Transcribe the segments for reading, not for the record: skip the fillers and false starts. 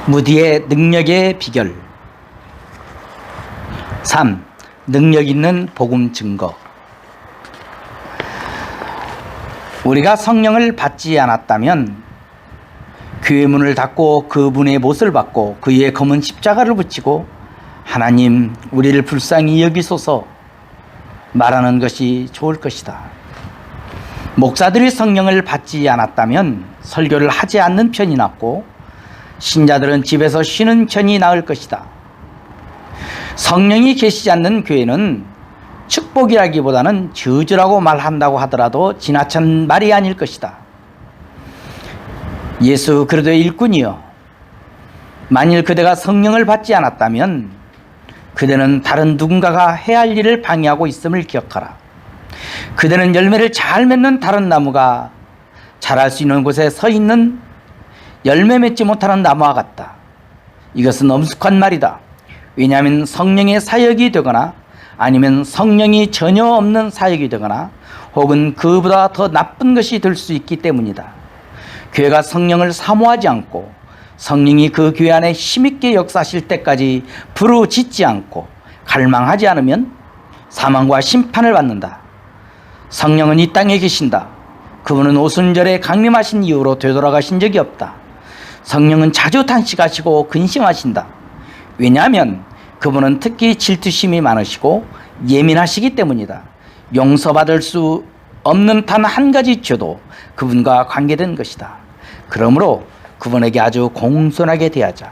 무디의 능력의 비결. 3. 능력 있는 복음 증거. 우리가 성령을 받지 않았다면 교회 문을 닫고 그분의 못을 받고 그 위에 검은 십자가를 붙이고 하나님 우리를 불쌍히 여기소서 말하는 것이 좋을 것이다. 목사들이 성령을 받지 않았다면 설교를 하지 않는 편이 낫고 신자들은 집에서 쉬는 편이 나을 것이다. 성령이 계시지 않는 교회는 축복이라기보다는 저주라고 말한다고 하더라도 지나친 말이 아닐 것이다. 예수 그리스도의 일꾼이여, 만일 그대가 성령을 받지 않았다면 그대는 다른 누군가가 해야 할 일을 방해하고 있음을 기억하라. 그대는 열매를 잘 맺는 다른 나무가 자랄 수 있는 곳에 서 있는 열매 맺지 못하는 나무와 같다. 이것은 엄숙한 말이다. 왜냐하면 성령의 사역이 되거나 아니면 성령이 전혀 없는 사역이 되거나 혹은 그보다 더 나쁜 것이 될 수 있기 때문이다. 교회가 성령을 사모하지 않고 성령이 그 교회 안에 힘있게 역사하실 때까지 부르짖지 않고 갈망하지 않으면 사망과 심판을 받는다. 성령은 이 땅에 계신다. 그분은 오순절에 강림하신 이후로 되돌아가신 적이 없다. 성령은 자주 탄식하시고 근심하신다. 왜냐하면 그분은 특히 질투심이 많으시고 예민하시기 때문이다. 용서받을 수 없는 단 한 가지 죄도 그분과 관계된 것이다. 그러므로 그분에게 아주 공손하게 대하자.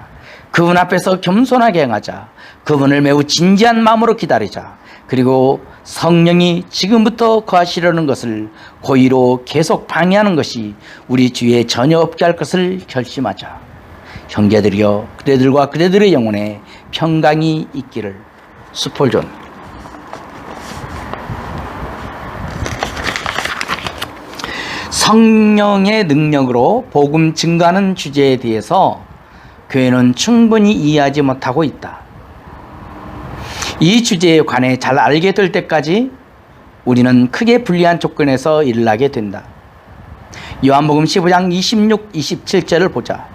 그분 앞에서 겸손하게 행하자. 그분을 매우 진지한 마음으로 기다리자. 그리고 성령이 지금부터 거하시려는 것을 고의로 계속 방해하는 것이 우리 주위에 전혀 없게 할 것을 결심하자. 형제들이여, 그대들과 그대들의 영혼에 평강이 있기를. 스폴존. 성령의 능력으로 복음 증거하는 주제에 대해서 교회는 충분히 이해하지 못하고 있다. 이 주제에 관해 잘 알게 될 때까지 우리는 크게 불리한 조건에서 일을 하게 된다. 요한복음 15장 26, 27절을 보자.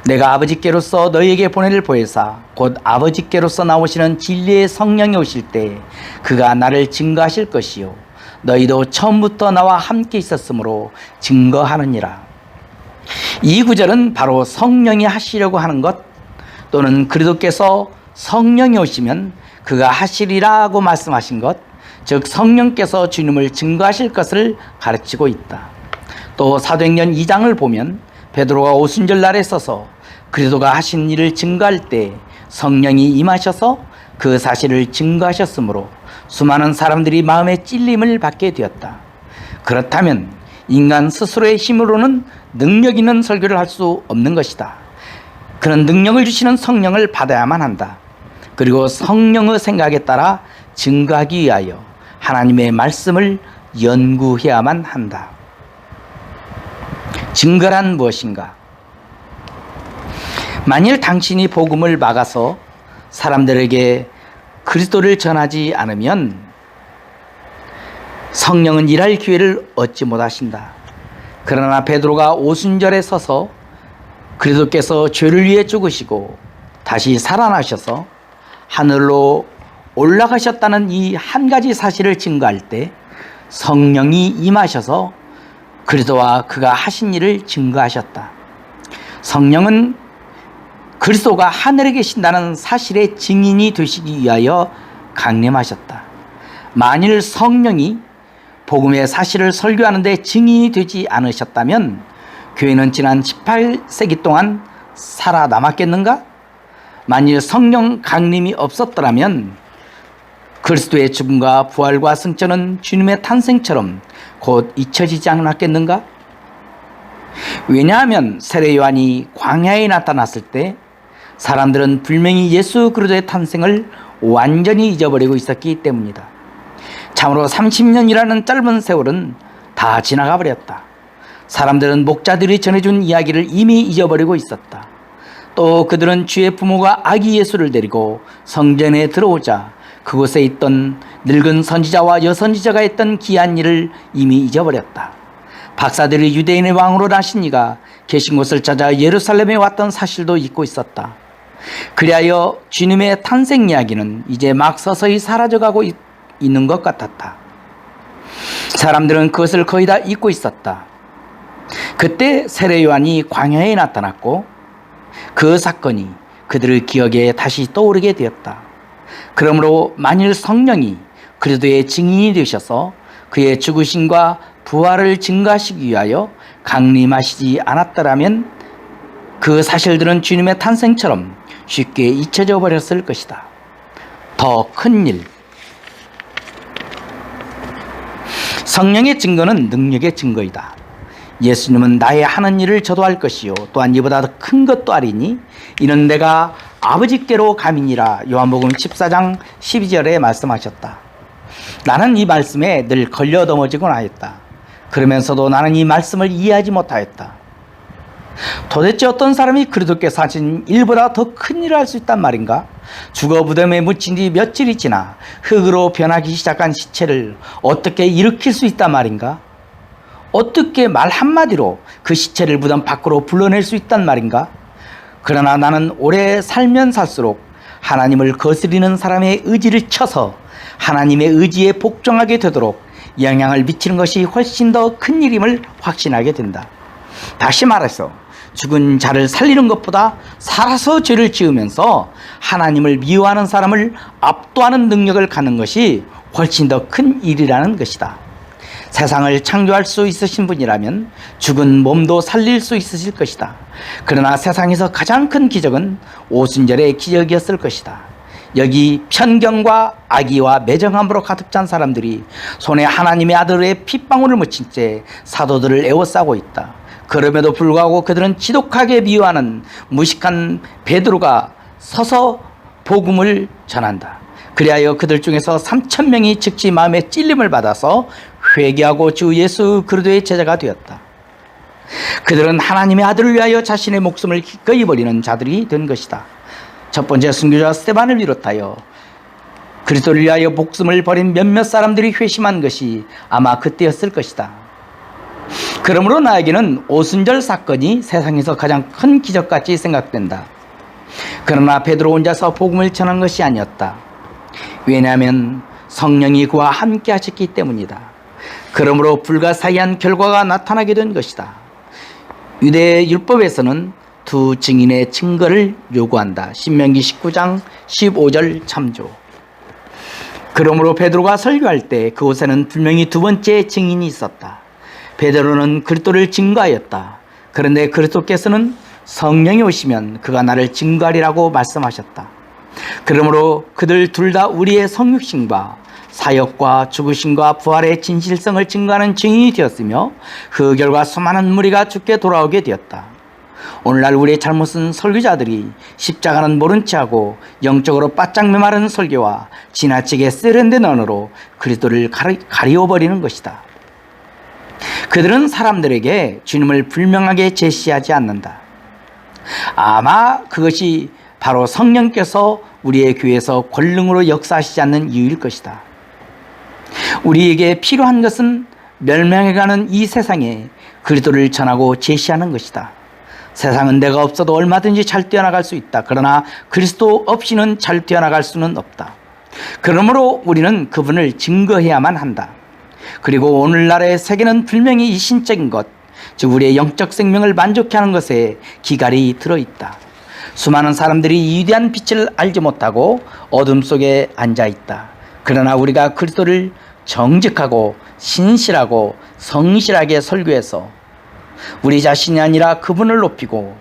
내가 아버지께로서 너희에게 보내를 보혜사 곧 아버지께로서 나오시는 진리의 성령이 오실 때 그가 나를 증거하실 것이요 너희도 처음부터 나와 함께 있었으므로 증거하느니라. 이 구절은 바로 성령이 하시려고 하는 것 또는 그리스도께서 성령이 오시면 그가 하시리라고 말씀하신 것, 즉 성령께서 주님을 증거하실 것을 가르치고 있다. 또 사도행전 2장을 보면 베드로가 오순절 날에 서서 그리스도가 하신 일을 증거할 때 성령이 임하셔서 그 사실을 증거하셨으므로 수많은 사람들이 마음의 찔림을 받게 되었다. 그렇다면 인간 스스로의 힘으로는 능력 있는 설교를 할 수 없는 것이다. 그런 능력을 주시는 성령을 받아야만 한다. 그리고 성령의 생각에 따라 증거하기 위하여 하나님의 말씀을 연구해야만 한다. 증거란 무엇인가? 만일 당신이 복음을 막아서 사람들에게 그리스도를 전하지 않으면 성령은 일할 기회를 얻지 못하신다. 그러나 베드로가 오순절에 서서 그리스도께서 죄를 위해 죽으시고 다시 살아나셔서 하늘로 올라가셨다는 이 한 가지 사실을 증거할 때 성령이 임하셔서 그리스도와 그가 하신 일을 증거하셨다. 성령은 그리스도가 하늘에 계신다는 사실의 증인이 되시기 위하여 강림하셨다. 만일 성령이 복음의 사실을 설교하는 데 증인이 되지 않으셨다면 교회는 지난 18세기 동안 살아남았겠는가? 만일 성령 강림이 없었더라면 그리스도의 죽음과 부활과 승천은 주님의 탄생처럼 곧 잊혀지지 않았겠는가? 왜냐하면 세례 요한이 광야에 나타났을 때 사람들은 분명히 예수 그리스도의 탄생을 완전히 잊어버리고 있었기 때문이다. 참으로 30년이라는 짧은 세월은 다 지나가 버렸다. 사람들은 목자들이 전해준 이야기를 이미 잊어버리고 있었다. 또 그들은 주의 부모가 아기 예수를 데리고 성전에 들어오자 그곳에 있던 늙은 선지자와 여선지자가 했던 기이한 일을 이미 잊어버렸다. 박사들이 유대인의 왕으로 나신 이가 계신 곳을 찾아 예루살렘에 왔던 사실도 잊고 있었다. 그리하여 주님의 탄생 이야기는 이제 막 서서히 사라져가고 있는 것 같았다. 사람들은 그것을 거의 다 잊고 있었다. 그때 세례 요한이 광야에 나타났고 그 사건이 그들의 기억에 다시 떠오르게 되었다. 그러므로 만일 성령이 그리스도의 증인이 되셔서 그의 죽으심과 부활을 증거하시기 위하여 강림하시지 않았더라면 그 사실들은 주님의 탄생처럼 쉽게 잊혀져 버렸을 것이다. 더 큰 일. 성령의 증거는 능력의 증거이다. 예수님은 나의 하는 일을 저도 할 것이요 또한 이보다 더 큰 것도 하리니 이는 내가 아버지께로 감이니라. 요한복음 14장 12절에 말씀하셨다. 나는 이 말씀에 늘 걸려 넘어지곤 하였다. 그러면서도 나는 이 말씀을 이해하지 못하였다. 도대체 어떤 사람이 그리스도께서 하신 일보다 더 큰 일을 할 수 있단 말인가? 죽어 무덤에 묻힌 뒤 며칠이 지나 흙으로 변하기 시작한 시체를 어떻게 일으킬 수 있단 말인가? 어떻게 말 한마디로 그 시체를 무덤 밖으로 불러낼 수 있단 말인가? 그러나 나는 오래 살면 살수록 하나님을 거스리는 사람의 의지를 쳐서 하나님의 의지에 복종하게 되도록 영향을 미치는 것이 훨씬 더 큰 일임을 확신하게 된다. 다시 말해서 죽은 자를 살리는 것보다 살아서 죄를 지으면서 하나님을 미워하는 사람을 압도하는 능력을 갖는 것이 훨씬 더 큰 일이라는 것이다. 세상을 창조할 수 있으신 분이라면 죽은 몸도 살릴 수 있으실 것이다. 그러나 세상에서 가장 큰 기적은 오순절의 기적이었을 것이다. 여기 편견과 악의와 매정함으로 가득 찬 사람들이 손에 하나님의 아들의 핏방울을 묻힌 채 사도들을 에워싸고 있다. 그럼에도 불구하고 그들은 지독하게 미워하는 무식한 베드로가 서서 복음을 전한다. 그리하여 그들 중에서 3,000명이 즉시 마음에 찔림을 받아서 회개하고 주 예수 그리스도의 제자가 되었다. 그들은 하나님의 아들을 위하여 자신의 목숨을 기꺼이 버리는 자들이 된 것이다. 첫 번째 순교자 스데반을 비롯하여 그리스도를 위하여 목숨을 버린 몇몇 사람들이 회심한 것이 아마 그때였을 것이다. 그러므로 나에게는 오순절 사건이 세상에서 가장 큰 기적같이 생각된다. 그러나 베드로 혼자서 복음을 전한 것이 아니었다. 왜냐하면 성령이 그와 함께 하셨기 때문이다. 그러므로 불가사의한 결과가 나타나게 된 것이다. 유대 율법에서는 두 증인의 증거를 요구한다. 신명기 19장 15절 참조. 그러므로 베드로가 설교할 때 그곳에는 분명히 두 번째 증인이 있었다. 베드로는 그리스도를 증거하였다. 그런데 그리스도께서는 성령이 오시면 그가 나를 증거하리라고 말씀하셨다. 그러므로 그들 둘 다 우리의 성육신과 사역과 죽으심과 부활의 진실성을 증거하는 증인이 되었으며 그 결과 수많은 무리가 죽게 돌아오게 되었다. 오늘날 우리의 잘못은 설교자들이 십자가는 모른 채하고 영적으로 바짝 메마른 설교와 지나치게 세련된 언어로 그리스도를 가리워버리는 것이다. 그들은 사람들에게 주님을 분명하게 제시하지 않는다. 아마 그것이 바로 성령께서 우리의 교회에서 권능으로 역사하시지 않는 이유일 것이다. 우리에게 필요한 것은 멸망해가는 이 세상에 그리스도를 전하고 제시하는 것이다. 세상은 내가 없어도 얼마든지 잘 뛰어나갈 수 있다. 그러나 그리스도 없이는 잘 뛰어나갈 수는 없다. 그러므로 우리는 그분을 증거해야만 한다. 그리고 오늘날의 세계는 분명히 이 신적인 것, 즉 우리의 영적 생명을 만족해 하는 것에 기갈이 들어있다. 수많은 사람들이 이 위대한 빛을 알지 못하고 어둠 속에 앉아있다. 그러나 우리가 그리스도를 정직하고 신실하고 성실하게 설교해서 우리 자신이 아니라 그분을 높이고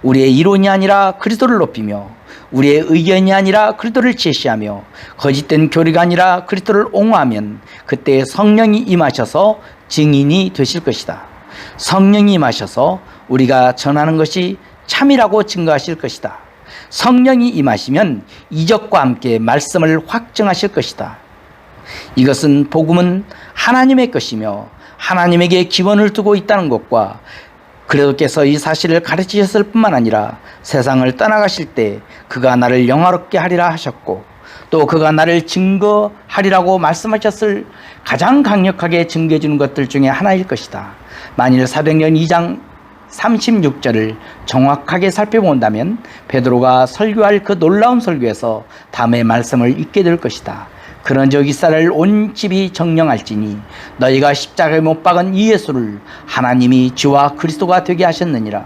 우리의 이론이 아니라 그리스도를 높이며 우리의 의견이 아니라 그리스도를 제시하며 거짓된 교리가 아니라 그리스도를 옹호하면 그때 성령이 임하셔서 증인이 되실 것이다. 성령이 임하셔서 우리가 전하는 것이 참이라고 증거하실 것이다. 성령이 임하시면 이적과 함께 말씀을 확증하실 것이다. 이것은 복음은 하나님의 것이며 하나님에게 기원을 두고 있다는 것과 그리스도께서 이 사실을 가르치셨을 뿐만 아니라 세상을 떠나가실 때 그가 나를 영화롭게 하리라 하셨고 또 그가 나를 증거하리라고 말씀하셨을 가장 강력하게 증거해 주는 것들 중에 하나일 것이다. 만일 사도행전 2장 36절을 정확하게 살펴본다면 베드로가 설교할 그 놀라운 설교에서 다음의 말씀을 읽게 될 것이다. 그런즉 이스라엘 온 집이 정령할지니 너희가 십자가에 못 박은 이 예수를 하나님이 주와 그리스도가 되게 하셨느니라.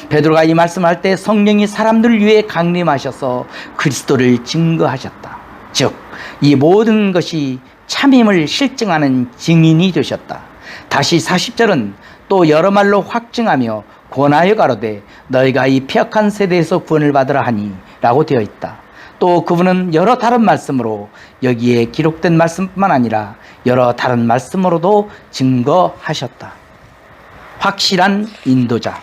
베드로가 이 말씀을 할 때 성령이 사람들을 위해 강림하셔서 그리스도를 증거하셨다. 즉, 이 모든 것이 참임을 실증하는 증인이 되셨다. 다시 40절은 또 여러 말로 확증하며 권하여 가로되 너희가 이 폐역한 세대에서 구원을 받으라 하니 라고 되어 있다. 또 그분은 여러 다른 말씀으로 여기에 기록된 말씀뿐만 아니라 여러 다른 말씀으로도 증거하셨다. 확실한 인도자.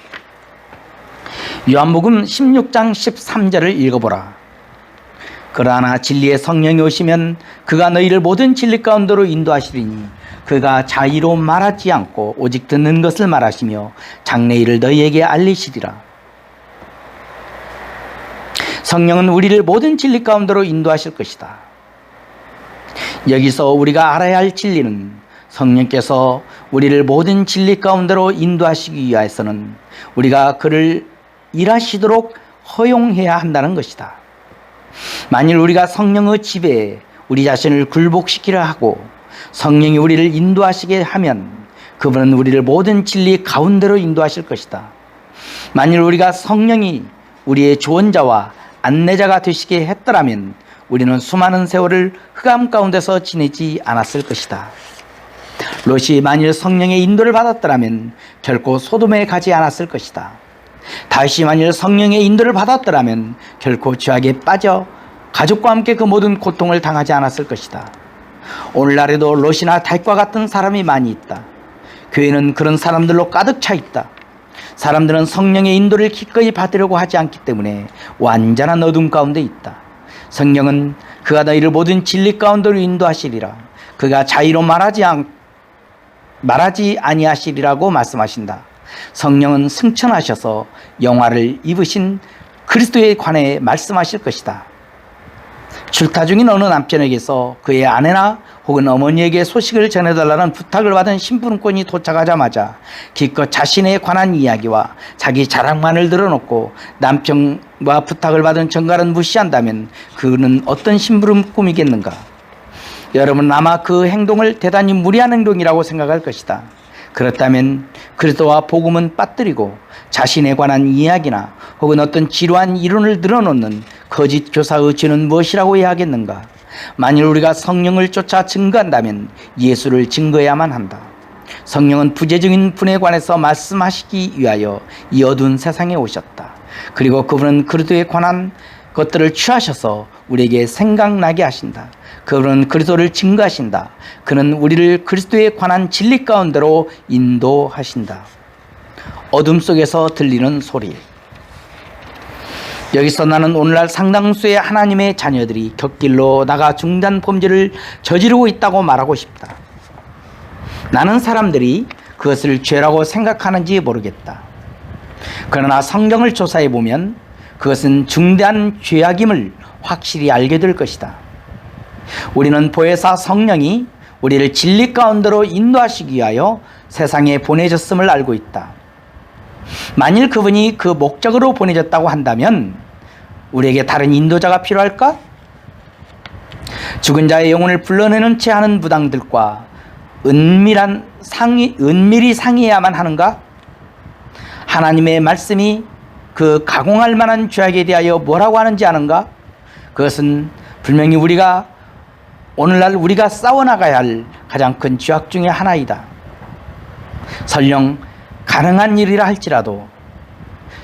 요한복음 16장 13절을 읽어보라. 그러나 진리의 성령이 오시면 그가 너희를 모든 진리 가운데로 인도하시리니 그가 자의로 말하지 않고 오직 듣는 것을 말하시며 장래일을 너희에게 알리시리라. 성령은 우리를 모든 진리 가운데로 인도하실 것이다. 여기서 우리가 알아야 할 진리는 성령께서 우리를 모든 진리 가운데로 인도하시기 위해서는 우리가 그를 일하시도록 허용해야 한다는 것이다. 만일 우리가 성령의 지배에 우리 자신을 굴복시키려 하고 성령이 우리를 인도하시게 하면 그분은 우리를 모든 진리 가운데로 인도하실 것이다. 만일 우리가 성령이 우리의 조언자와 안내자가 되시게 했더라면 우리는 수많은 세월을 흑암 가운데서 지내지 않았을 것이다. 롯이 만일 성령의 인도를 받았더라면 결코 소돔에 가지 않았을 것이다. 다윗이 만일 성령의 인도를 받았더라면 결코 죄악에 빠져 가족과 함께 그 모든 고통을 당하지 않았을 것이다. 오늘날에도 롯이나 다윗과 같은 사람이 많이 있다. 교회는 그런 사람들로 가득 차 있다. 사람들은 성령의 인도를 기꺼이 받으려고 하지 않기 때문에 완전한 어둠 가운데 있다. 성령은 그가 너희를 모든 진리 가운데로 인도하시리라. 그가 자의로 말하지 아니하시리라고 말씀하신다. 성령은 승천하셔서 영화를 입으신 그리스도에 관해 말씀하실 것이다. 출타 중인 어느 남편에게서 그의 아내나 혹은 어머니에게 소식을 전해달라는 부탁을 받은 심부름꾼이 도착하자마자 기껏 자신에 관한 이야기와 자기 자랑만을 늘어놓고 남편과 부탁을 받은 정갈은 무시한다면 그는 어떤 심부름꾼이겠는가? 여러분은 아마 그 행동을 대단히 무리한 행동이라고 생각할 것이다. 그렇다면 그리스도와 복음은 빠뜨리고 자신에 관한 이야기나 혹은 어떤 지루한 이론을 늘어놓는 거짓 교사의 죄는 무엇이라고 해야 하겠는가? 만일 우리가 성령을 쫓아 증거한다면 예수를 증거해야만 한다. 성령은 부재중인 분에 관해서 말씀하시기 위하여 이 어두운 세상에 오셨다. 그리고 그분은 그리스도에 관한 것들을 취하셔서 우리에게 생각나게 하신다. 그분은 그리스도를 증거하신다. 그는 우리를 그리스도에 관한 진리 가운데로 인도하신다. 어둠 속에서 들리는 소리. 여기서 나는 오늘날 상당수의 하나님의 자녀들이 곁길로 나가 중단 범죄를 저지르고 있다고 말하고 싶다. 나는 사람들이 그것을 죄라고 생각하는지 모르겠다. 그러나 성경을 조사해 보면 그것은 중대한 죄악임을 확실히 알게 될 것이다. 우리는 보혜사 성령이 우리를 진리 가운데로 인도하시기 위하여 세상에 보내졌음을 알고 있다. 만일 그분이 그 목적으로 보내졌다고 한다면 우리에게 다른 인도자가 필요할까? 죽은 자의 영혼을 불러내는 채 하는 무당들과 은밀히 상의해야만 하는가? 하나님의 말씀이 그 가공할 만한 죄악에 대하여 뭐라고 하는지 아는가? 그것은 분명히 오늘날 우리가 싸워나가야 할 가장 큰 죄악 중에 하나이다. 설령 가능한 일이라 할지라도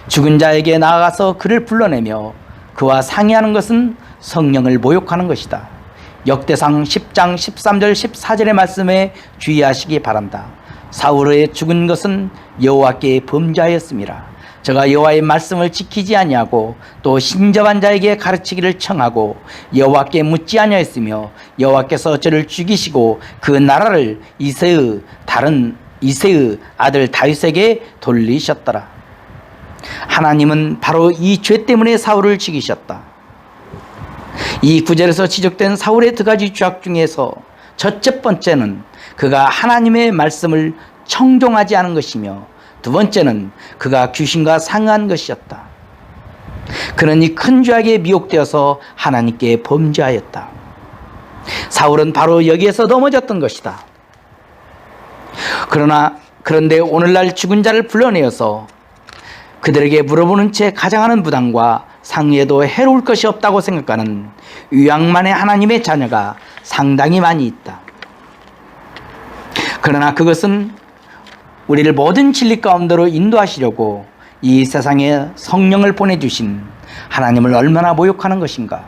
죽은 자에게 나아가서 그를 불러내며 그와 상의하는 것은 성령을 모욕하는 것이다. 역대상 10장 13절 14절의 말씀에 주의하시기 바란다. 사울의 죽은 것은 여호와께 범죄하였음이라. 저가 여호와의 말씀을 지키지 아니하고 또 신접한 자에게 가르치기를 청하고 여호와께 묻지 아니하였으며 여호와께서 저를 죽이시고 그 나라를 이새의 아들 다윗에게 돌리셨더라. 하나님은 바로 이 죄 때문에 사울을 죽이셨다. 이 구절에서 지적된 사울의 두 가지 죄악 중에서 첫째 번째는 그가 하나님의 말씀을 청종하지 않은 것이며 두 번째는 그가 귀신과 상한 것이었다. 그는 이 큰 죄악에 미혹되어서 하나님께 범죄하였다. 사울은 바로 여기에서 넘어졌던 것이다. 그런데 오늘날 죽은 자를 불러내어서 그들에게 물어보는 채 가장하는 부당과 상의에도 해로울 것이 없다고 생각하는 유양만의 하나님의 자녀가 상당히 많이 있다. 그러나 그것은 우리를 모든 진리 가운데로 인도하시려고 이 세상에 성령을 보내주신 하나님을 얼마나 모욕하는 것인가.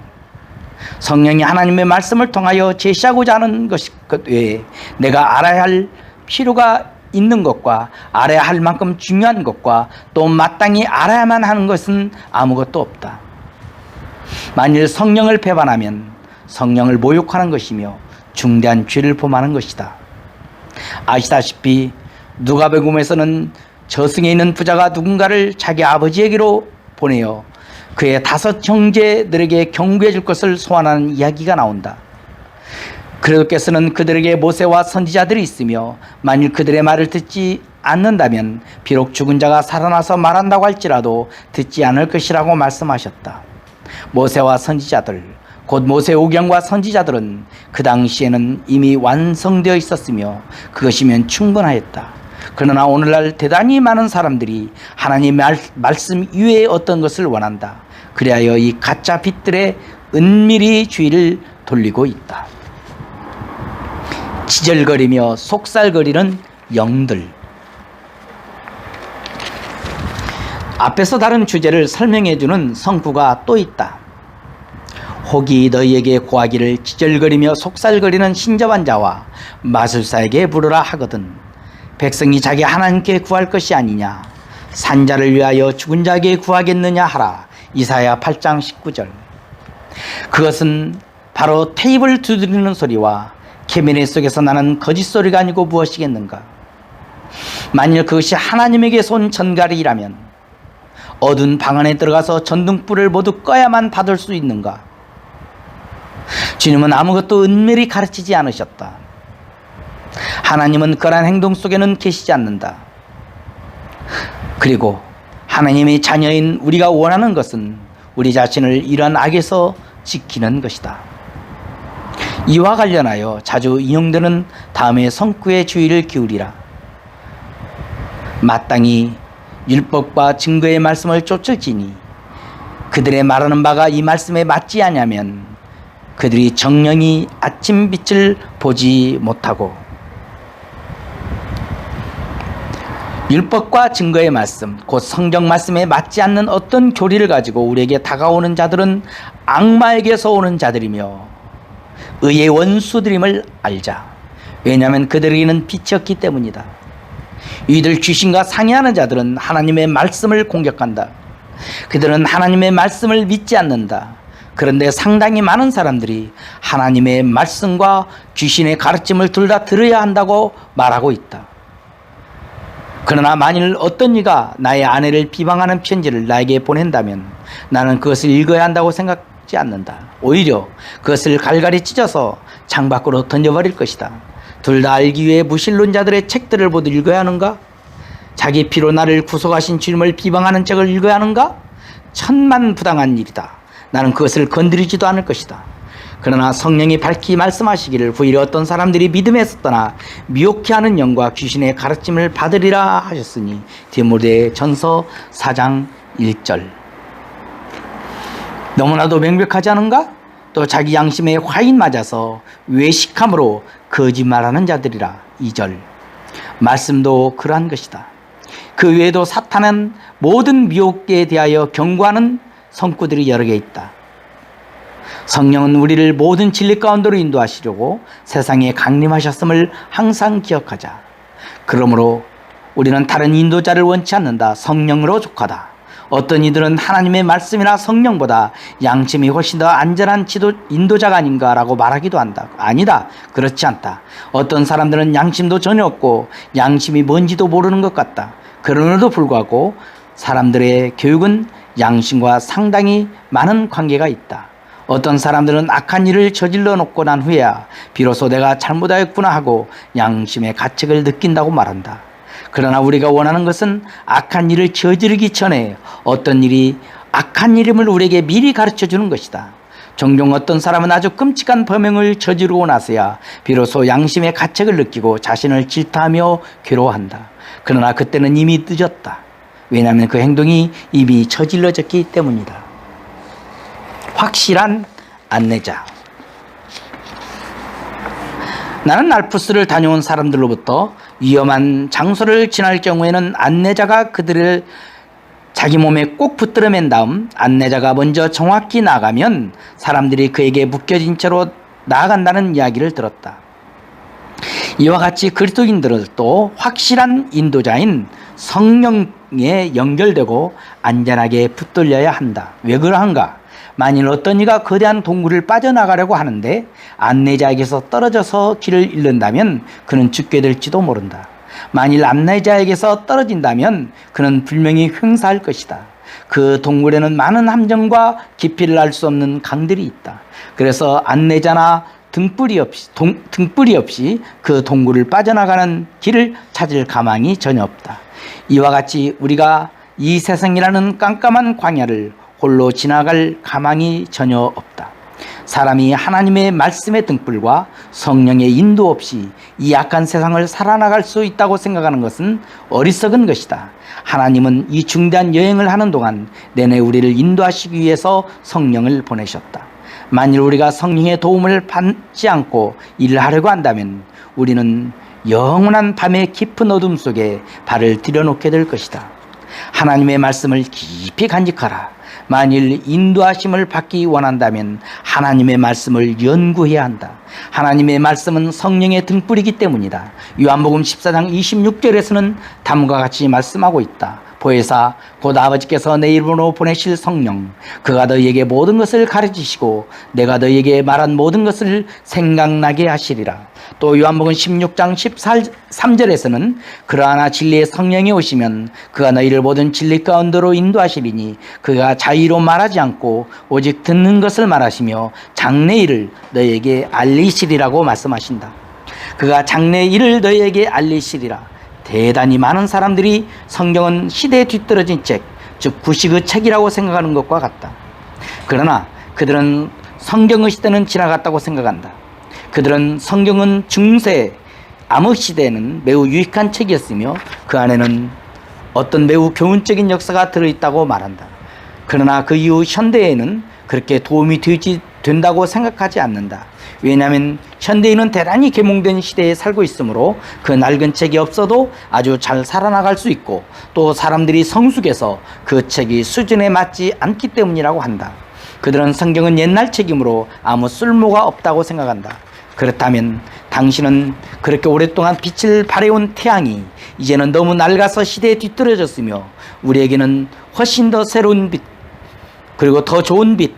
성령이 하나님의 말씀을 통하여 제시하고자 하는 것 외에 내가 알아야 할 필요가 있는 것과 알아야 할 만큼 중요한 것과 또 마땅히 알아야만 하는 것은 아무것도 없다. 만일 성령을 배반하면 성령을 모욕하는 것이며 중대한 죄를 범하는 것이다. 아시다시피 누가복음에서는 저승에 있는 부자가 누군가를 자기 아버지에게로 보내어 그의 5 형제들에게 경고해 줄 것을 소원하는 이야기가 나온다. 그리스도께서는 그들에게 모세와 선지자들이 있으며 만일 그들의 말을 듣지 않는다면 비록 죽은 자가 살아나서 말한다고 할지라도 듣지 않을 것이라고 말씀하셨다. 모세와 선지자들, 곧 모세오경과 선지자들은 그 당시에는 이미 완성되어 있었으며 그것이면 충분하였다. 그러나 오늘날 대단히 많은 사람들이 하나님의 말씀 이외의 어떤 것을 원한다. 그리하여 이 가짜 빛들의 은밀히 주의를 돌리고 있다. 지절거리며 속살거리는 영들. 앞에서 다룬 주제를 설명해주는 성구가 또 있다. 혹이 너희에게 고하기를 지절거리며 속살거리는 신접한 자와 마술사에게 부르라 하거든 백성이 자기 하나님께 구할 것이 아니냐. 산자를 위하여 죽은 자에게 구하겠느냐 하라. 이사야 8장 19절. 그것은 바로 테이블 두드리는 소리와 캐비넷 속에서 나는 거짓 소리가 아니고 무엇이겠는가. 만일 그것이 하나님에게서 온 전갈이라면 어두운 방 안에 들어가서 전등불을 모두 꺼야만 받을 수 있는가. 주님은 아무것도 은밀히 가르치지 않으셨다. 하나님은 그러한 행동 속에는 계시지 않는다. 그리고 하나님의 자녀인 우리가 원하는 것은 우리 자신을 이러한 악에서 지키는 것이다. 이와 관련하여 자주 인용되는 다음의 성구의 주의를 기울이라. 마땅히 율법과 증거의 말씀을 쫓을지니 그들의 말하는 바가 이 말씀에 맞지 않으면 그들이 정령이 아침 빛을 보지 못하고. 율법과 증거의 말씀, 곧 성경 말씀에 맞지 않는 어떤 교리를 가지고 우리에게 다가오는 자들은 악마에게서 오는 자들이며 의의 원수들임을 알자. 왜냐하면 그들에게는 빛이 없기 때문이다. 이들 귀신과 상의하는 자들은 하나님의 말씀을 공격한다. 그들은 하나님의 말씀을 믿지 않는다. 그런데 상당히 많은 사람들이 하나님의 말씀과 귀신의 가르침을 둘 다 들어야 한다고 말하고 있다. 그러나 만일 어떤 이가 나의 아내를 비방하는 편지를 나에게 보낸다면 나는 그것을 읽어야 한다고 생각지 않는다. 오히려 그것을 갈갈이 찢어서 창밖으로 던져버릴 것이다. 둘 다 알기 위해 무신론자들의 책들을 모두 읽어야 하는가? 자기 피로 나를 구속하신 주님을 비방하는 책을 읽어야 하는가? 천만부당한 일이다. 나는 그것을 건드리지도 않을 것이다. 그러나 성령이 밝히 말씀하시기를 후일에 어떤 사람들이 믿음에서 떠나 미혹해 하는 영과 귀신의 가르침을 받으리라 하셨으니 디모데전서 4장 1절. 너무나도 명백하지 않은가? 또 자기 양심에 화인 맞아서 외식함으로 거짓말하는 자들이라 2절. 말씀도 그러한 것이다. 그 외에도 사탄은 모든 미혹에 대하여 경고하는 성구들이 여러 개 있다. 성령은 우리를 모든 진리 가운데로 인도하시려고 세상에 강림하셨음을 항상 기억하자. 그러므로 우리는 다른 인도자를 원치 않는다. 성령으로 족하다. 어떤 이들은 하나님의 말씀이나 성령보다 양심이 훨씬 더 안전한 인도자가 아닌가라고 말하기도 한다. 아니다. 그렇지 않다. 어떤 사람들은 양심도 전혀 없고 양심이 뭔지도 모르는 것 같다. 그러므로도 불구하고 사람들의 교육은 양심과 상당히 많은 관계가 있다. 어떤 사람들은 악한 일을 저질러 놓고 난 후에야 비로소 내가 잘못하였구나 하고 양심의 가책을 느낀다고 말한다. 그러나 우리가 원하는 것은 악한 일을 저지르기 전에 어떤 일이 악한 일임을 우리에게 미리 가르쳐 주는 것이다. 종종 어떤 사람은 아주 끔찍한 범행을 저지르고 나서야 비로소 양심의 가책을 느끼고 자신을 질타하며 괴로워한다. 그러나 그때는 이미 늦었다. 왜냐하면 그 행동이 이미 저질러졌기 때문이다. 확실한 안내자. 나는 알프스를 다녀온 사람들로부터 위험한 장소를 지날 경우에는 안내자가 그들을 자기 몸에 꼭 붙들어 맨 다음 안내자가 먼저 정확히 나가면 사람들이 그에게 묶여진 채로 나아간다는 이야기를 들었다. 이와 같이 그리스도인들도 확실한 인도자인 성령에 연결되고 안전하게 붙들려야 한다. 왜 그러한가? 만일 어떤 이가 거대한 동굴을 빠져나가려고 하는데 안내자에게서 떨어져서 길을 잃는다면 그는 죽게 될지도 모른다. 만일 안내자에게서 떨어진다면 그는 분명히 횡사할 것이다. 그 동굴에는 많은 함정과 깊이를 알 수 없는 강들이 있다. 그래서 안내자나 등불이 없이 그 동굴을 빠져나가는 길을 찾을 가망이 전혀 없다. 이와 같이 우리가 이 세상이라는 깜깜한 광야를 홀로 지나갈 가망이 전혀 없다. 사람이 하나님의 말씀의 등불과 성령의 인도 없이 이 악한 세상을 살아나갈 수 있다고 생각하는 것은 어리석은 것이다. 하나님은 이 중대한 여행을 하는 동안 내내 우리를 인도하시기 위해서 성령을 보내셨다. 만일 우리가 성령의 도움을 받지 않고 일을 하려고 한다면 우리는 영원한 밤의 깊은 어둠 속에 발을 들여놓게 될 것이다. 하나님의 말씀을 깊이 간직하라. 만일 인도하심을 받기 원한다면 하나님의 말씀을 연구해야 한다. 하나님의 말씀은 성령의 등불이기 때문이다. 요한복음 14장 26절에서는 다음과 같이 말씀하고 있다. 보혜사 곧 아버지께서 내 이름으로 보내실 성령 그가 너희에게 모든 것을 가르치시고 내가 너희에게 말한 모든 것을 생각나게 하시리라. 또 요한복음 16장 13절에서는 그러나 진리의 성령이 오시면 그가 너희를 모든 진리 가운데로 인도하시리니 그가 자의로 말하지 않고 오직 듣는 것을 말하시며 장래 일을 너희에게 알리시리라고 말씀하신다. 그가 장래 일을 너희에게 알리시리라. 대단히 많은 사람들이 성경은 시대에 뒤떨어진 책, 즉 구식의 책이라고 생각하는 것과 같다. 그러나 그들은 성경의 시대는 지나갔다고 생각한다. 그들은 성경은 중세 암흑 시대에는 매우 유익한 책이었으며 그 안에는 어떤 매우 교훈적인 역사가 들어있다고 말한다. 그러나 그 이후 현대에는 그렇게 도움이 된다고 생각하지 않는다. 왜냐하면 현대인은 대단히 계몽된 시대에 살고 있으므로 그 낡은 책이 없어도 아주 잘 살아나갈 수 있고 또 사람들이 성숙해서 그 책이 수준에 맞지 않기 때문이라고 한다. 그들은 성경은 옛날 책이므로 아무 쓸모가 없다고 생각한다. 그렇다면 당신은 그렇게 오랫동안 빛을 발해온 태양이 이제는 너무 낡아서 시대에 뒤떨어졌으며 우리에게는 훨씬 더 새로운 빛 그리고 더 좋은 빛,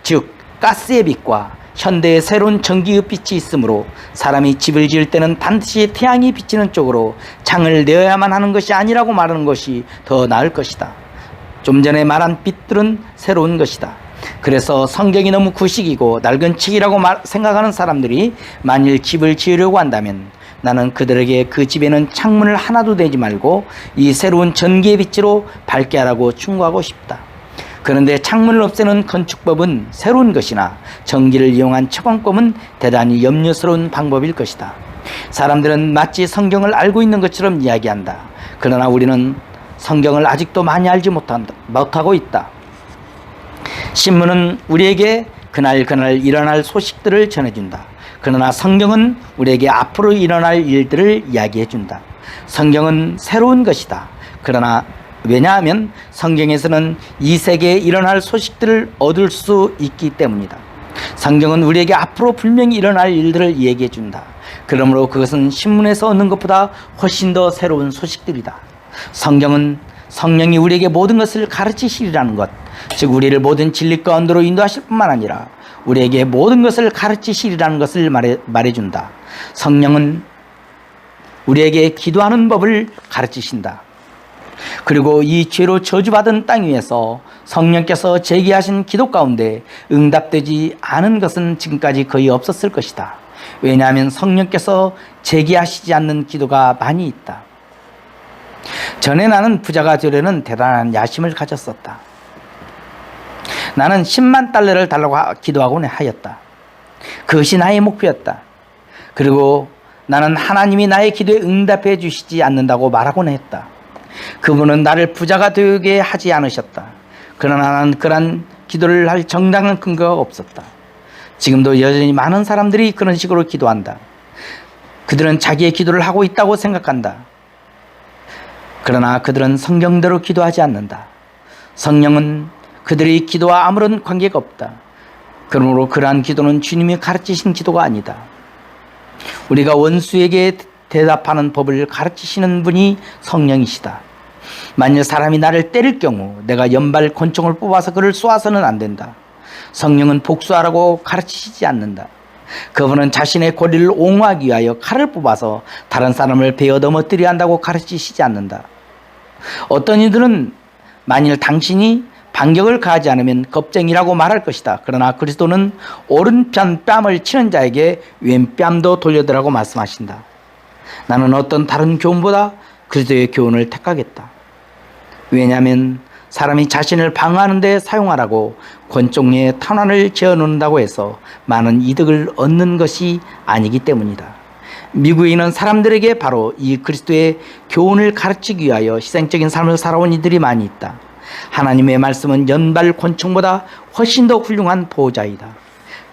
즉 가스의 빛과 현대의 새로운 전기의 빛이 있으므로 사람이 집을 지을 때는 반드시 태양이 비치는 쪽으로 창을 내어야만 하는 것이 아니라고 말하는 것이 더 나을 것이다. 좀 전에 말한 빛들은 새로운 것이다. 그래서 성경이 너무 구식이고 낡은 책이라고 생각하는 사람들이 만일 집을 지으려고 한다면 나는 그들에게 그 집에는 창문을 하나도 내지 말고 이 새로운 전기의 빛으로 밝게 하라고 충고하고 싶다. 그런데 창문을 없애는 건축법은 새로운 것이나 전기를 이용한 채광법은 대단히 염려스러운 방법일 것이다. 사람들은 마치 성경을 알고 있는 것처럼 이야기한다. 그러나 우리는 성경을 아직도 많이 알지 못하고 있다. 신문은 우리에게 그날 일어날 소식들을 전해준다. 그러나 성경은 우리에게 앞으로 일어날 일들을 이야기해준다. 성경은 새로운 것이다. 그러나 왜냐하면 성경에서는 이 세계에 일어날 소식들을 얻을 수 있기 때문이다. 성경은 우리에게 앞으로 분명히 일어날 일들을 얘기해 준다. 그러므로 그것은 신문에서 얻는 것보다 훨씬 더 새로운 소식들이다. 성경은 성령이 우리에게 모든 것을 가르치시리라는 것, 즉 우리를 모든 진리 가운데로 인도하실 뿐만 아니라 우리에게 모든 것을 가르치시리라는 것을 말해준다. 성령은 우리에게 기도하는 법을 가르치신다. 그리고 이 죄로 저주받은 땅 위에서 성령께서 제기하신 기도 가운데 응답되지 않은 것은 지금까지 거의 없었을 것이다. 왜냐하면 성령께서 제기하시지 않는 기도가 많이 있다. 전에 나는 부자가 되려는 대단한 야심을 가졌었다. 나는 10만 달러를 달라고 기도하곤 하였다. 그것이 나의 목표였다. 그리고 나는 하나님이 나의 기도에 응답해 주시지 않는다고 말하곤 했다. 그분은 나를 부자가 되게 하지 않으셨다. 그러나 나는 그런 기도를 할 정당한 근거가 없었다. 지금도 여전히 많은 사람들이 그런 식으로 기도한다. 그들은 자기의 기도를 하고 있다고 생각한다. 그러나 그들은 성경대로 기도하지 않는다. 성령은 그들의 기도와 아무런 관계가 없다. 그러므로 그러한 기도는 주님이 가르치신 기도가 아니다. 우리가 원수에게 대답하는 법을 가르치시는 분이 성령이시다. 만일 사람이 나를 때릴 경우 내가 연발 권총을 뽑아서 그를 쏘아서는 안 된다. 성령은 복수하라고 가르치시지 않는다. 그분은 자신의 권리를 옹호하기 위하여 칼을 뽑아서 다른 사람을 베어 넘어뜨려야 한다고 가르치시지 않는다. 어떤 이들은 만일 당신이 반격을 가하지 않으면 겁쟁이라고 말할 것이다. 그러나 그리스도는 오른편 뺨을 치는 자에게 왼뺨도 돌려드라고 말씀하신다. 나는 어떤 다른 교훈보다 그리스도의 교훈을 택하겠다. 왜냐하면 사람이 자신을 방어하는 데 사용하라고 권총에 탄환을 재어놓는다고 해서 많은 이득을 얻는 것이 아니기 때문이다. 미국에 있는 사람들에게 바로 이 그리스도의 교훈을 가르치기 위하여 희생적인 삶을 살아온 이들이 많이 있다. 하나님의 말씀은 연발 권총보다 훨씬 더 훌륭한 보호자이다.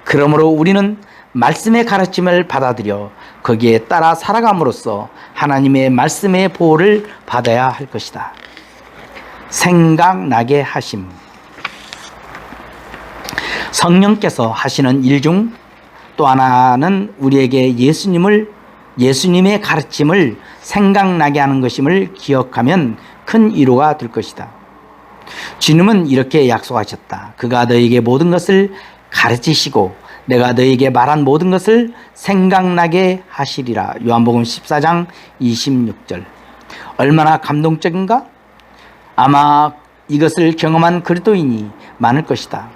그러므로 우리는 말씀의 가르침을 받아들여 거기에 따라 살아감으로써 하나님의 말씀의 보호를 받아야 할 것이다. 생각나게 하심. 성령께서 하시는 일 중 또 하나는 우리에게 예수님의 가르침을 생각나게 하는 것임을 기억하면 큰 위로가 될 것이다. 주님은 이렇게 약속하셨다. 그가 너에게 모든 것을 가르치시고 내가 너에게 말한 모든 것을 생각나게 하시리라. 요한복음 14장 26절. 얼마나 감동적인가? 아마 이것을 경험한 그리스도인이 많을 것이다.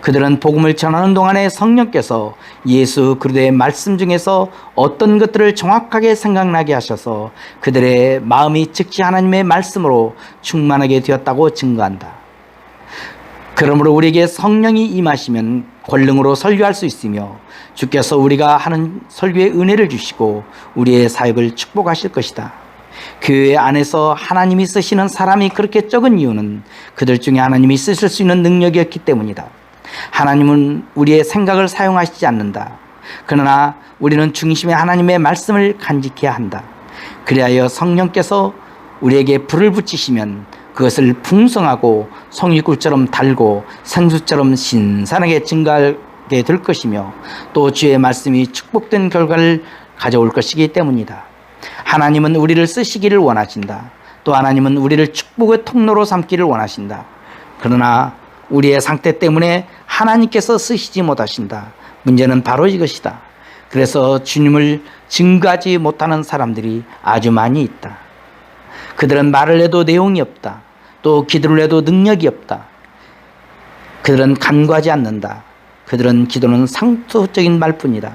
그들은 복음을 전하는 동안에 성령께서 예수 그리스도의 말씀 중에서 어떤 것들을 정확하게 생각나게 하셔서 그들의 마음이 즉시 하나님의 말씀으로 충만하게 되었다고 증거한다. 그러므로 우리에게 성령이 임하시면 권능으로 설교할 수 있으며 주께서 우리가 하는 설교의 은혜를 주시고 우리의 사역을 축복하실 것이다. 교회 안에서 하나님이 쓰시는 사람이 그렇게 적은 이유는 그들 중에 하나님이 쓰실 수 있는 능력이었기 때문이다. 하나님은 우리의 생각을 사용하시지 않는다. 그러나 우리는 중심에 하나님의 말씀을 간직해야 한다. 그리하여 성령께서 우리에게 불을 붙이시면 그것을 풍성하고 송이꿀처럼 달고 생수처럼 신선하게 증가하게 될 것이며 또 주의 말씀이 축복된 결과를 가져올 것이기 때문이다. 하나님은 우리를 쓰시기를 원하신다. 또 하나님은 우리를 축복의 통로로 삼기를 원하신다. 그러나 우리의 상태 때문에 하나님께서 쓰시지 못하신다. 문제는 바로 이것이다. 그래서 주님을 증거하지 못하는 사람들이 아주 많이 있다. 그들은 말을 해도 내용이 없다. 또 기도를 해도 능력이 없다. 그들은 간구하지 않는다. 그들은 기도는 상투적인 말뿐이다.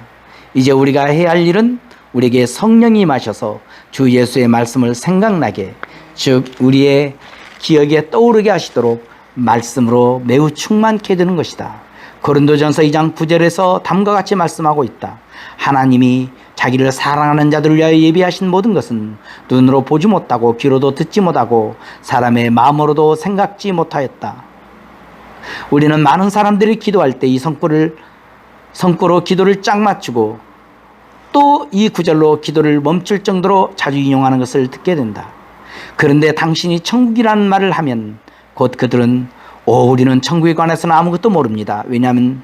이제 우리가 해야 할 일은 우리에게 성령이 임하셔서 주 예수의 말씀을 생각나게, 즉 우리의 기억에 떠오르게 하시도록 말씀으로 매우 충만케 되는 것이다. 고린도전서 2장 9절에서 다음과 같이 말씀하고 있다. 하나님이 자기를 사랑하는 자들을 위하여 예비하신 모든 것은 눈으로 보지 못하고 귀로도 듣지 못하고 사람의 마음으로도 생각지 못하였다. 우리는 많은 사람들이 기도할 때 이 성구로 기도를 짝 맞추고 또 이 구절로 기도를 멈출 정도로 자주 인용하는 것을 듣게 된다. 그런데 당신이 천국이라는 말을 하면 곧 그들은 우리는 천국에 관해서는 아무것도 모릅니다. 왜냐하면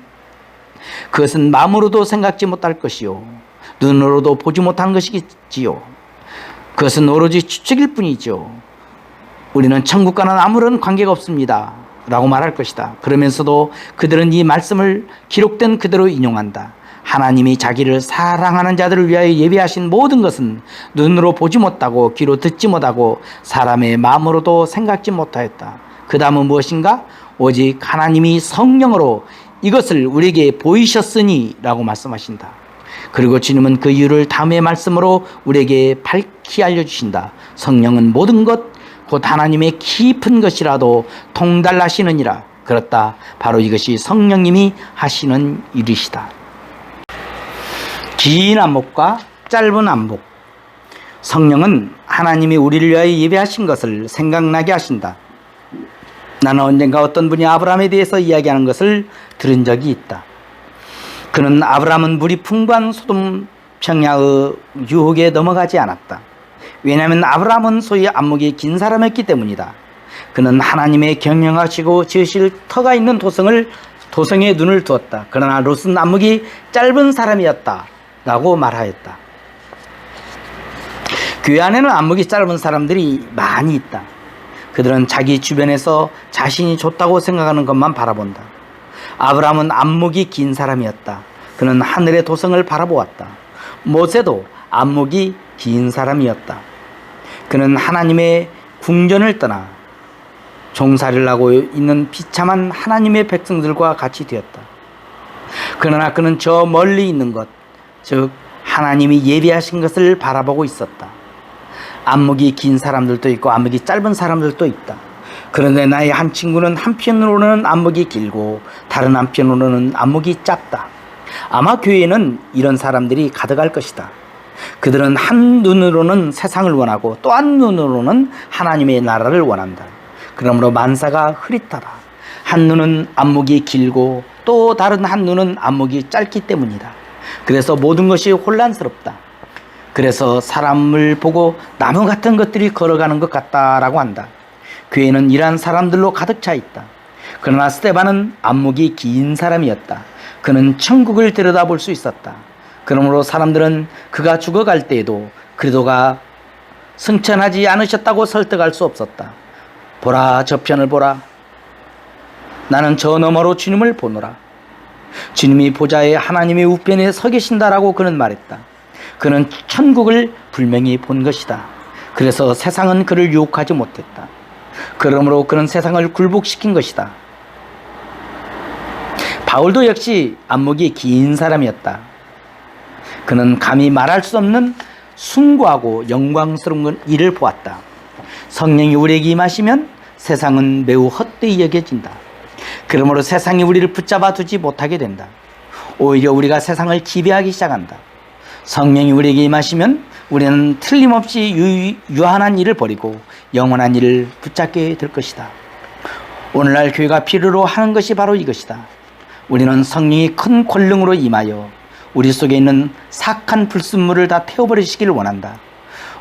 그것은 마음으로도 생각지 못할 것이요 눈으로도 보지 못한 것이지요. 그것은 오로지 추측일 뿐이죠. 우리는 천국과는 아무런 관계가 없습니다 라고 말할 것이다. 그러면서도 그들은 이 말씀을 기록된 그대로 인용한다. 하나님이 자기를 사랑하는 자들을 위하여 예비하신 모든 것은 눈으로 보지 못하고 귀로 듣지 못하고 사람의 마음으로도 생각지 못하였다. 그 다음은 무엇인가? 오직 하나님이 성령으로 이것을 우리에게 보이셨으니 라고 말씀하신다. 그리고 주님은 그 이유를 다음의 말씀으로 우리에게 밝히 알려주신다. 성령은 모든 것, 곧 하나님의 깊은 것이라도 통달하시느니라. 그렇다. 바로 이것이 성령님이 하시는 일이시다. 긴 안목과 짧은 안목. 성령은 하나님이 우리를 위하여 예배하신 것을 생각나게 하신다. 나는 언젠가 어떤 분이 아브라함에 대해서 이야기하는 것을 들은 적이 있다. 그는 아브라함은 물이 풍부한 소돔 평야의 유혹에 넘어가지 않았다. 왜냐하면 아브라함은 소위 안목이 긴 사람이었기 때문이다. 그는 하나님의 경영하시고 지으실 터가 있는 도성에 눈을 두었다. 그러나 롯은 안목이 짧은 사람이었다 라고 말하였다. 교회 안에는 안목이 짧은 사람들이 많이 있다. 그들은 자기 주변에서 자신이 좋다고 생각하는 것만 바라본다. 아브라함은 안목이 긴 사람이었다. 그는 하늘의 도성을 바라보았다. 모세도 안목이 긴 사람이었다. 그는 하나님의 궁전을 떠나 종살이를 하고 있는 비참한 하나님의 백성들과 같이 되었다. 그러나 그는 저 멀리 있는 것, 즉 하나님이 예비하신 것을 바라보고 있었다. 안목이 긴 사람들도 있고 안목이 짧은 사람들도 있다. 그런데 나의 한 친구는 한편으로는 안목이 길고 다른 한편으로는 안목이 짧다. 아마 교회에는 이런 사람들이 가득할 것이다. 그들은 한 눈으로는 세상을 원하고 또 한 눈으로는 하나님의 나라를 원한다. 그러므로 만사가 흐릿하다. 한 눈은 안목이 길고 또 다른 한 눈은 안목이 짧기 때문이다. 그래서 모든 것이 혼란스럽다. 그래서 사람을 보고 나무 같은 것들이 걸어가는 것 같다라고 한다. 교회는 이러한 사람들로 가득 차 있다. 그러나 스데반은 안목이 긴 사람이었다. 그는 천국을 들여다볼 수 있었다. 그러므로 사람들은 그가 죽어갈 때에도 그리도가 승천하지 않으셨다고 설득할 수 없었다. 보라, 저편을 보라. 나는 저 너머로 주님을 보노라. 주님이 보좌에 하나님의 우편에 서 계신다라고 그는 말했다. 그는 천국을 분명히 본 것이다. 그래서 세상은 그를 유혹하지 못했다. 그러므로 그는 세상을 굴복시킨 것이다. 바울도 역시 안목이 긴 사람이었다. 그는 감히 말할 수 없는 숭고하고 영광스러운 일을 보았다. 성령이 우리에게 임하시면 세상은 매우 헛되이 여겨진다. 그러므로 세상이 우리를 붙잡아 두지 못하게 된다. 오히려 우리가 세상을 지배하기 시작한다. 성령이 우리에게 임하시면 우리는 틀림없이 유한한 일을 버리고 영원한 일을 붙잡게 될 것이다. 오늘날 교회가 필요로 하는 것이 바로 이것이다. 우리는 성령이 큰 권능으로 임하여 우리 속에 있는 사악한 불순물을 다 태워버리시기를 원한다.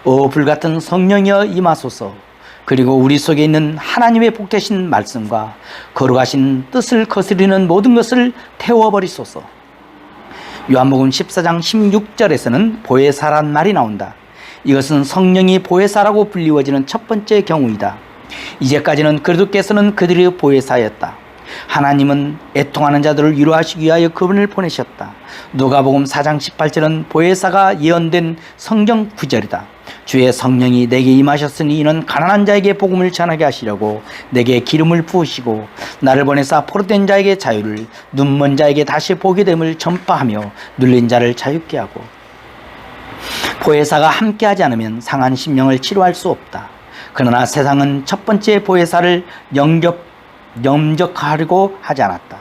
오 불같은 성령이여 임하소서. 그리고 우리 속에 있는 하나님의 복되신 말씀과 거룩하신 뜻을 거스리는 모든 것을 태워버리소서. 요한복음 14장 16절에서는 보혜사란 말이 나온다. 이것은 성령이 보혜사라고 불리워지는 첫 번째 경우이다. 이제까지는 그리스도께서는 그들의 보혜사였다. 하나님은 애통하는 자들을 위로하시기 위하여 그분을 보내셨다. 누가복음 4장 18절은 보혜사가 예언된 성경 구절이다. 주의 성령이 내게 임하셨으니 이는 가난한 자에게 복음을 전하게 하시려고 내게 기름을 부으시고 나를 보내사 포로된 자에게 자유를, 눈먼 자에게 다시 보게 됨을 전파하며 눌린 자를 자유케 하고. 보혜사가 함께하지 않으면 상한 심령을 치료할 수 없다. 그러나 세상은 첫 번째 보혜사를 영접하려고 하지 않았다.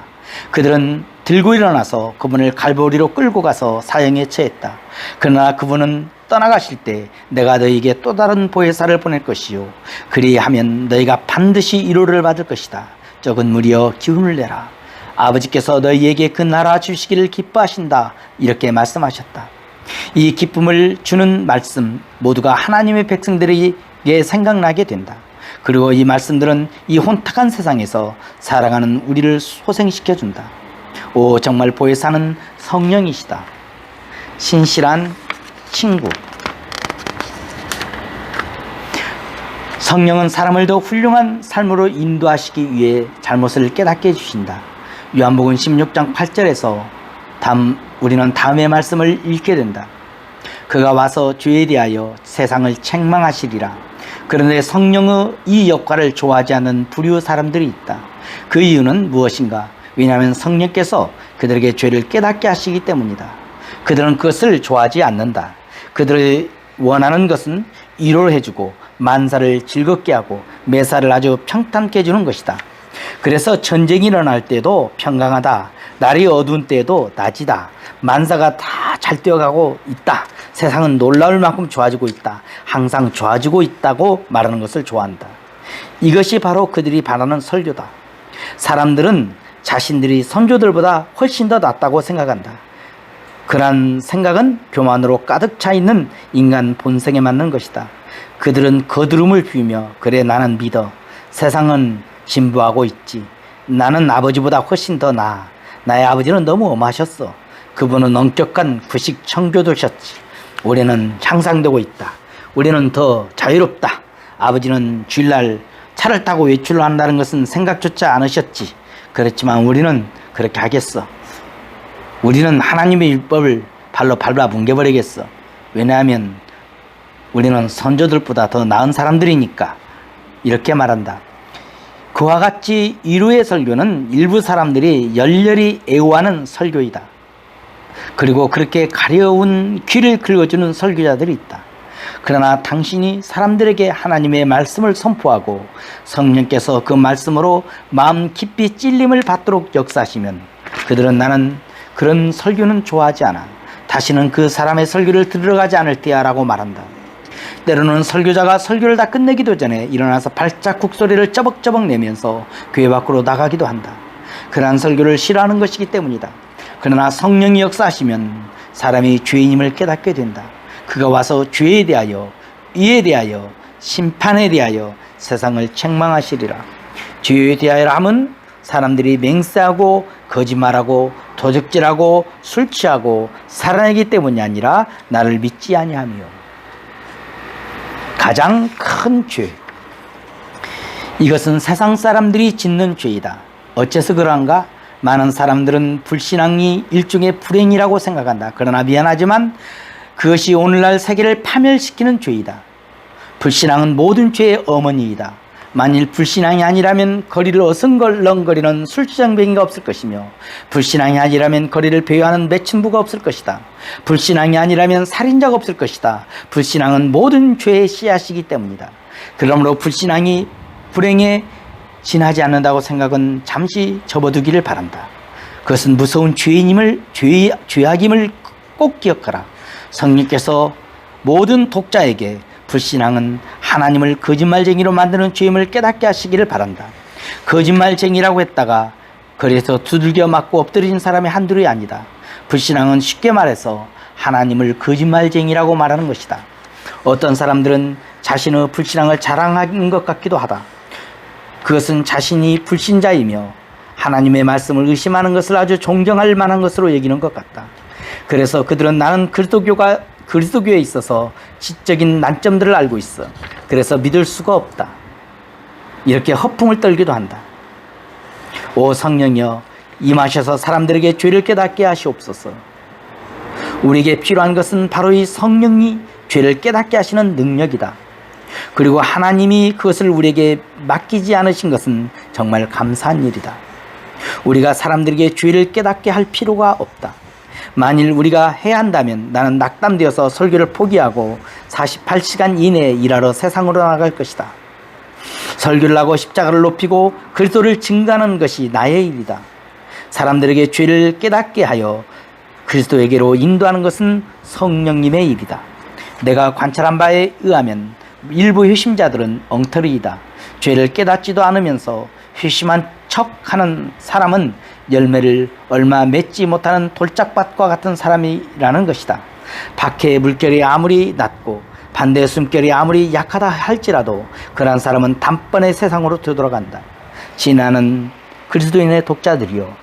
그들은 들고 일어나서 그분을 갈보리로 끌고 가서 사형에 처했다. 그러나 그분은 떠나가실 때 내가 너희에게 또 다른 보혜사를 보낼 것이요 그리하면 너희가 반드시 위로를 받을 것이다. 적은 무리여 기운을 내라. 아버지께서 너희에게 그 나라 주시기를 기뻐하신다. 이렇게 말씀하셨다. 이 기쁨을 주는 말씀 모두가 하나님의 백성들에게 생각나게 된다. 그리고 이 말씀들은 이 혼탁한 세상에서 살아가는 우리를 소생시켜준다. 오 정말 보혜사는 성령이시다. 신실한 친구. 성령은 사람을 더 훌륭한 삶으로 인도하시기 위해 잘못을 깨닫게 해주신다. 요한복음 16장 8절에서 우리는 다음의 말씀을 읽게 된다. 그가 와서 죄에 대하여 세상을 책망하시리라. 그런데 성령의 이 역할을 좋아하지 않는 불의의 사람들이 있다. 그 이유는 무엇인가? 왜냐하면 성령께서 그들에게 죄를 깨닫게 하시기 때문이다. 그들은 그것을 좋아하지 않는다. 그들이 원하는 것은 위로를 해주고 만사를 즐겁게 하고 매사를 아주 평탄케 해주는 것이다. 그래서 전쟁이 일어날 때도 평강하다. 날이 어두운 때에도 낮이다. 만사가 다 잘 뛰어가고 있다. 세상은 놀라울 만큼 좋아지고 있다. 항상 좋아지고 있다고 말하는 것을 좋아한다. 이것이 바로 그들이 바라는 설교다. 사람들은 자신들이 선조들보다 훨씬 더 낫다고 생각한다. 그러한 생각은 교만으로 가득 차 있는 인간 본성에 맞는 것이다. 그들은 거드름을 피우며 그래 나는 믿어. 세상은 진보하고 있지. 나는 아버지보다 훨씬 더 나아. 나의 아버지는 너무 엄하셨어. 그분은 엄격한 구식 청교도셨지. 우리는 향상되고 있다. 우리는 더 자유롭다. 아버지는 주일날 차를 타고 외출을 한다는 것은 생각조차 않으셨지. 그렇지만 우리는 그렇게 하겠어. 우리는 하나님의 율법을 발로 밟아 뭉개버리겠어. 왜냐하면 우리는 선조들보다 더 나은 사람들이니까. 이렇게 말한다. 그와 같이 이루의 설교는 일부 사람들이 열렬히 애호하는 설교이다. 그리고 그렇게 가려운 귀를 긁어주는 설교자들이 있다. 그러나 당신이 사람들에게 하나님의 말씀을 선포하고 성령께서 그 말씀으로 마음 깊이 찔림을 받도록 역사하시면 그들은 나는 그런 설교는 좋아하지 않아. 다시는 그 사람의 설교를 들으러 가지 않을 테야 라고 말한다. 때로는 설교자가 설교를 다 끝내기도 전에 일어나서 발자국 소리를 쩌벅쩌벅 내면서 교회 밖으로 나가기도 한다. 그러한 설교를 싫어하는 것이기 때문이다. 그러나 성령이 역사하시면 사람이 죄인임을 깨닫게 된다. 그가 와서 죄에 대하여, 의에 대하여, 심판에 대하여 세상을 책망하시리라. 죄에 대하여 함은 사람들이 맹세하고 거짓말하고 도적질하고 술 취하고 살아내기 때문이 아니라 나를 믿지 아니하며. 가장 큰 죄. 이것은 세상 사람들이 짓는 죄이다. 어째서 그러한가? 많은 사람들은 불신앙이 일종의 불행이라고 생각한다. 그러나 미안하지만 그것이 오늘날 세계를 파멸시키는 죄이다. 불신앙은 모든 죄의 어머니이다. 만일 불신앙이 아니라면 거리를 어슬렁거리는 술주정뱅이가 없을 것이며, 불신앙이 아니라면 거리를 배회하는 매춘부가 없을 것이다. 불신앙이 아니라면 살인자가 없을 것이다. 불신앙은 모든 죄의 씨앗이기 때문이다. 그러므로 불신앙이 불행에 지나지 않는다고 생각은 잠시 접어두기를 바란다. 그것은 무서운 죄악임을 꼭 기억하라. 성령께서 모든 독자에게 불신앙은 하나님을 거짓말쟁이로 만드는 죄임을 깨닫게 하시기를 바란다. 거짓말쟁이라고 했다가 그래서 두들겨 맞고 엎드린 사람이 한둘이 아니다. 불신앙은 쉽게 말해서 하나님을 거짓말쟁이라고 말하는 것이다. 어떤 사람들은 자신의 불신앙을 자랑하는 것 같기도 하다. 그것은 자신이 불신자이며 하나님의 말씀을 의심하는 것을 아주 존경할 만한 것으로 여기는 것 같다. 그래서 그들은 나는 그리스도교에 있어서 지적인 난점들을 알고 있어. 그래서 믿을 수가 없다. 이렇게 허풍을 떨기도 한다. 오 성령이여, 임하셔서 사람들에게 죄를 깨닫게 하시옵소서. 우리에게 필요한 것은 바로 이 성령이 죄를 깨닫게 하시는 능력이다. 그리고 하나님이 그것을 우리에게 맡기지 않으신 것은 정말 감사한 일이다. 우리가 사람들에게 죄를 깨닫게 할 필요가 없다. 만일 우리가 해야 한다면 나는 낙담되어서 설교를 포기하고 48시간 이내에 일하러 세상으로 나갈 것이다. 설교를 하고 십자가를 높이고 그리스도를 증거하는 것이 나의 일이다. 사람들에게 죄를 깨닫게 하여 그리스도에게로 인도하는 것은 성령님의 일이다. 내가 관찰한 바에 의하면 일부 회심자들은 엉터리이다. 죄를 깨닫지도 않으면서 회심한 척하는 사람은 열매를 얼마 맺지 못하는 돌짝밭과 같은 사람이라는 것이다. 박해의 물결이 아무리 낮고 반대의 숨결이 아무리 약하다 할지라도 그러한 사람은 단번에 세상으로 되돌아간다. 지나는 그리스도인의 독자들이요,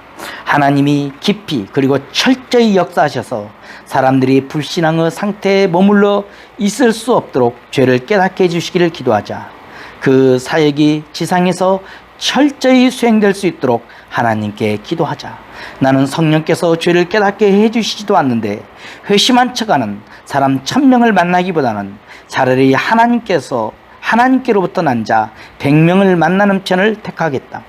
하나님이 깊이 그리고 철저히 역사하셔서 사람들이 불신앙의 상태에 머물러 있을 수 없도록 죄를 깨닫게 해주시기를 기도하자. 그 사역이 지상에서 철저히 수행될 수 있도록 하나님께 기도하자. 나는 성령께서 죄를 깨닫게 해주시지도 않는데 회심한 척하는 사람 1000명을 만나기보다는 차라리 하나님께로부터 난 자 100명을 만나는 편을 택하겠다.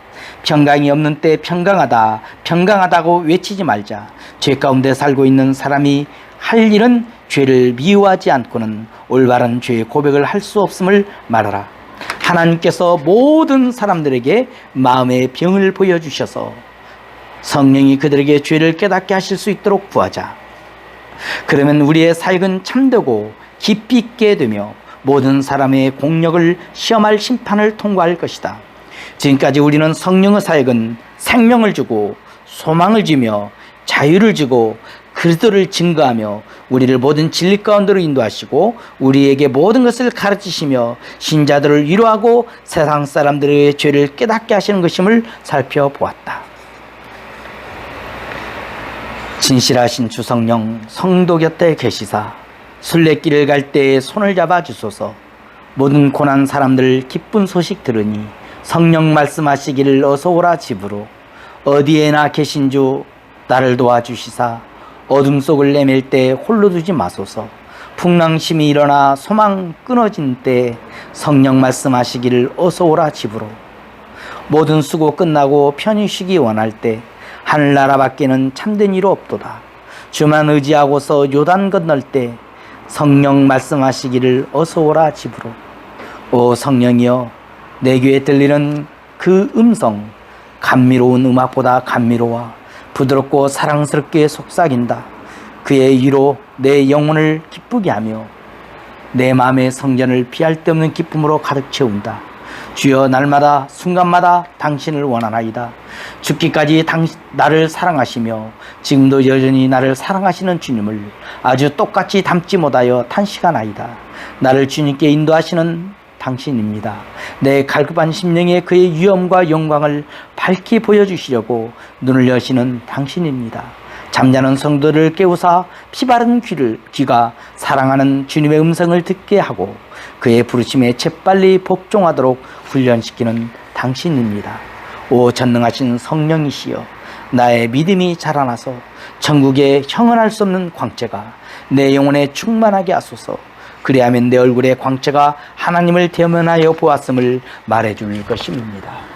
평강이 없는 때 평강하다, 평강하다고 외치지 말자. 죄 가운데 살고 있는 사람이 할 일은 죄를 미워하지 않고는 올바른 죄의 고백을 할 수 없음을 말하라. 하나님께서 모든 사람들에게 마음의 병을 보여주셔서 성령이 그들에게 죄를 깨닫게 하실 수 있도록 구하자. 그러면 우리의 사역은 참되고 깊이 있게 되며 모든 사람의 공력을 시험할 심판을 통과할 것이다. 지금까지 우리는 성령의 사역은 생명을 주고 소망을 주며 자유를 주고 그리스도를 증거하며 우리를 모든 진리 가운데로 인도하시고 우리에게 모든 것을 가르치시며 신자들을 위로하고 세상 사람들의 죄를 깨닫게 하시는 것임을 살펴보았다. 진실하신 주성령 성도 곁에 계시사 순례길을 갈 때에 손을 잡아 주소서. 모든 고난 사람들 기쁜 소식 들으니 성령 말씀하시기를 어서 오라 집으로. 어디에나 계신 주 나를 도와주시사 어둠 속을 내밀 때 홀로 두지 마소서. 풍랑심이 일어나 소망 끊어진 때 성령 말씀하시기를 어서 오라 집으로. 모든 수고 끝나고 편히 쉬기 원할 때 하늘나라 밖에는 참된 이로 없도다. 주만 의지하고서 요단 건널 때 성령 말씀하시기를 어서 오라 집으로. 오 성령이여, 내 귀에 들리는 그 음성, 감미로운 음악보다 감미로워 부드럽고 사랑스럽게 속삭인다. 그의 위로 내 영혼을 기쁘게 하며 내 마음의 성전을 피할 데 없는 기쁨으로 가득 채운다. 주여, 날마다 순간마다 당신을 원하나이다. 죽기까지 나를 사랑하시며 지금도 여전히 나를 사랑하시는 주님을 아주 똑같이 닮지 못하여 탄식하나이다. 나를 주님께 인도하시는 당신입니다. 내 갈급한 심령에 그의 위엄과 영광을 밝히 보여주시려고 눈을 여시는 당신입니다. 잠자는 성도를 깨우사 피바른 귀가 사랑하는 주님의 음성을 듣게 하고 그의 부르심에 재빨리 복종하도록 훈련시키는 당신입니다. 오 전능하신 성령이시여, 나의 믿음이 자라나서 천국에 형언할 수 없는 광채가 내 영혼에 충만하게 하소서. 그리하면 내 얼굴의 광채가 하나님을 대면하여 보았음을 말해줄 것입니다.